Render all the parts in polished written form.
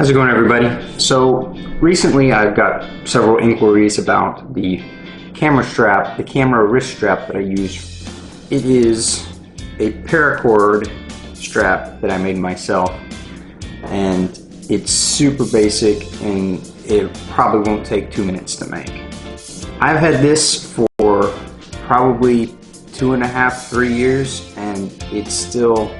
How's it going, everybody? So recently I've got several inquiries about the camera strap, the camera wrist strap that I use. It is a paracord strap that I made myself, and it's super basic and it probably won't take 2 minutes to make. I've had this for probably 2.5, 3 years, and it's still,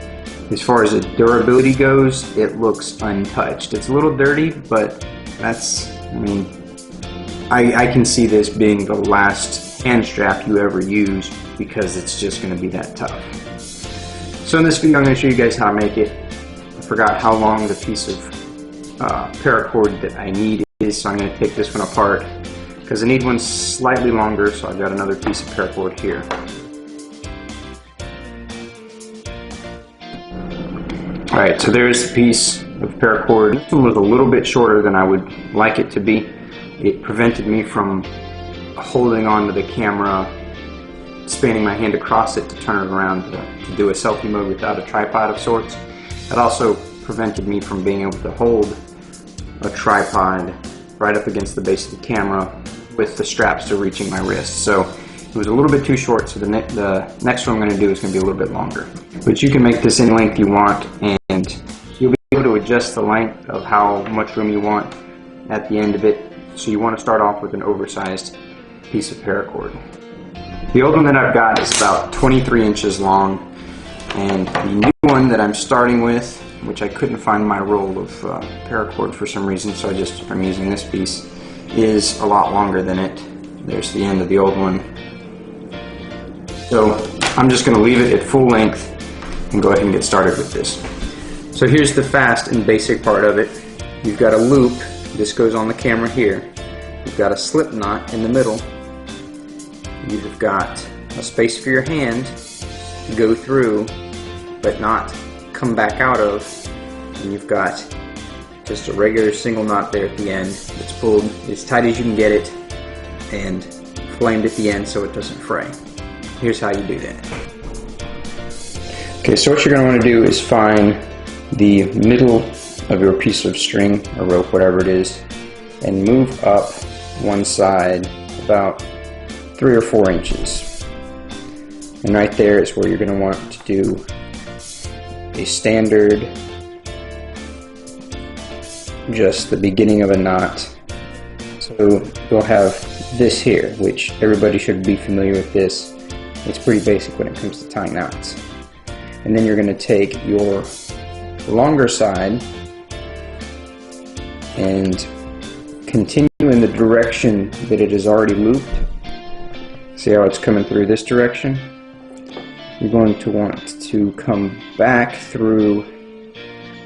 as far as the durability goes, it looks untouched. It's a little dirty, but that's, I can see this being the last hand strap you ever use because it's just going to be that tough. So in this video I'm going to show you guys how to make it. I forgot how long the piece of paracord that I need is, so I'm going to take this one apart because I need one slightly longer, so I've got another piece of paracord here. Alright, so there's the piece of paracord. This one was a little bit shorter than I would like it to be. It prevented me from holding onto the camera, spanning my hand across it to turn it around to do a selfie mode without a tripod of sorts. It also prevented me from being able to hold a tripod right up against the base of the camera with the strap still reaching my wrist. So it was a little bit too short, so the next one I'm going to do is going to be a little bit longer. But you can make this any length you want, and you'll be able to adjust the length of how much room you want at the end of it. So you want to start off with an oversized piece of paracord. The old one that I've got is about 23 inches long, and the new one that I'm starting with, which I couldn't find my roll of paracord for some reason, so I'm using this piece, is a lot longer than it. There's the end of the old one. So I'm just going to leave it at full length and go ahead and get started with this. So here's the fast and basic part of it. You've got a loop. This goes on the camera here. You've got a slip knot in the middle. You've got a space for your hand to go through but not come back out of. And you've got just a regular single knot there at the end. It's pulled as tight as you can get it and flamed at the end so it doesn't fray. Here's how you do that. Okay, so what you're going to want to do is find the middle of your piece of string or rope, whatever it is, and move up one side about 3 or 4 inches. And right there is where you're going to want to do a standard, just the beginning of a knot. So you'll have this here, which everybody should be familiar with this. It's pretty basic when it comes to tying knots. And then you're going to take your longer side and continue in the direction that it is already looped. See how it's coming through this direction? You're going to want to come back through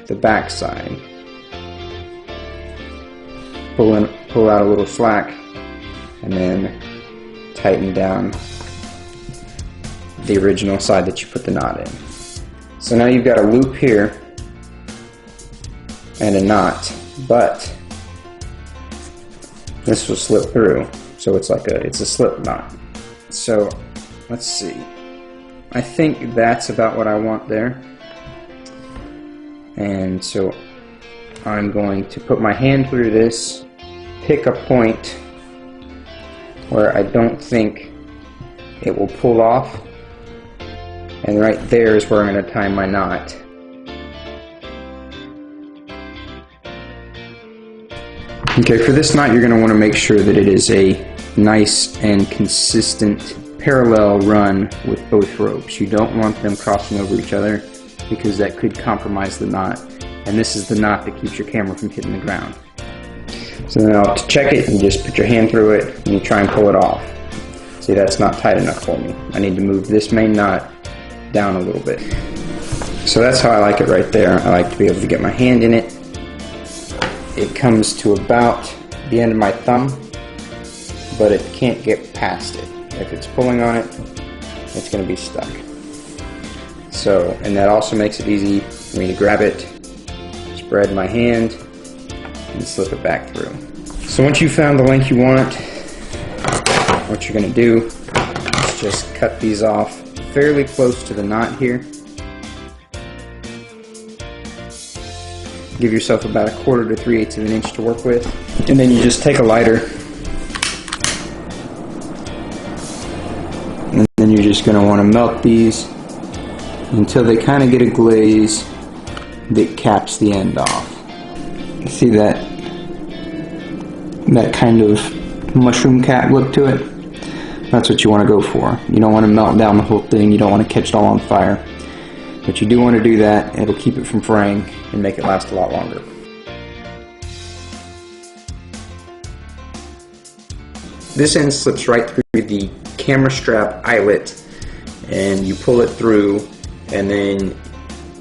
the back side. Pull out a little slack and then tighten down the original side that you put the knot in. So now you've got a loop here and a knot, but this will slip through, so it's a slip knot. So let's see, I think that's about what I want there. And so I'm going to put my hand through this, pick a point where I don't think it will pull off, and right there is where I'm going to tie my knot. Okay, for this knot you're going to want to make sure that it is a nice and consistent parallel run with both ropes. You don't want them crossing over each other because that could compromise the knot, and this is the knot that keeps your camera from hitting the ground. So now to check it, you just put your hand through it and you try and pull it off. See, that's not tight enough for me. I need to move this main knot down a little bit. So that's how I like it right there. I like to be able to get my hand in it. It comes to about the end of my thumb, but it can't get past it. If it's pulling on it, it's going to be stuck. So, and that also makes it easy for me to grab it, spread my hand, and slip it back through. So once you've found the length you want, what you're going to do is just cut these off fairly close to the knot here. Give yourself about 1/4 to 3/8 of an inch to work with. And then you just take a lighter, and then you're just going to want to melt these until they kind of get a glaze that caps the end off. See that kind of mushroom cap look to it? That's what you want to go for. You don't want to melt down the whole thing. You don't want to catch it all on fire. But you do want to do that. It'll keep it from fraying and make it last a lot longer. This end slips right through the camera strap eyelet, and you pull it through, and then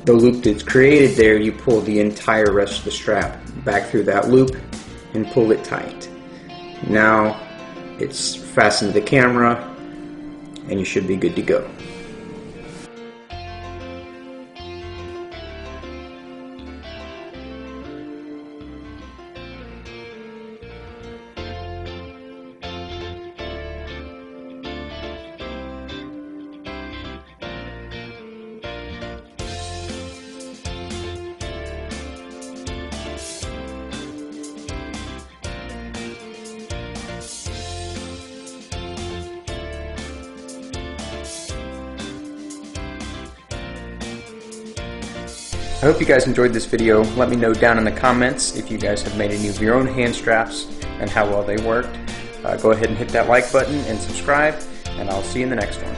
the loop that's created there, you pull the entire rest of the strap back through that loop and pull it tight. Now it's fastened to the camera, and you should be good to go. I hope you guys enjoyed this video. Let me know down in the comments if you guys have made any of your own hand straps and how well they worked. Go ahead and hit that like button and subscribe, and I'll see you in the next one.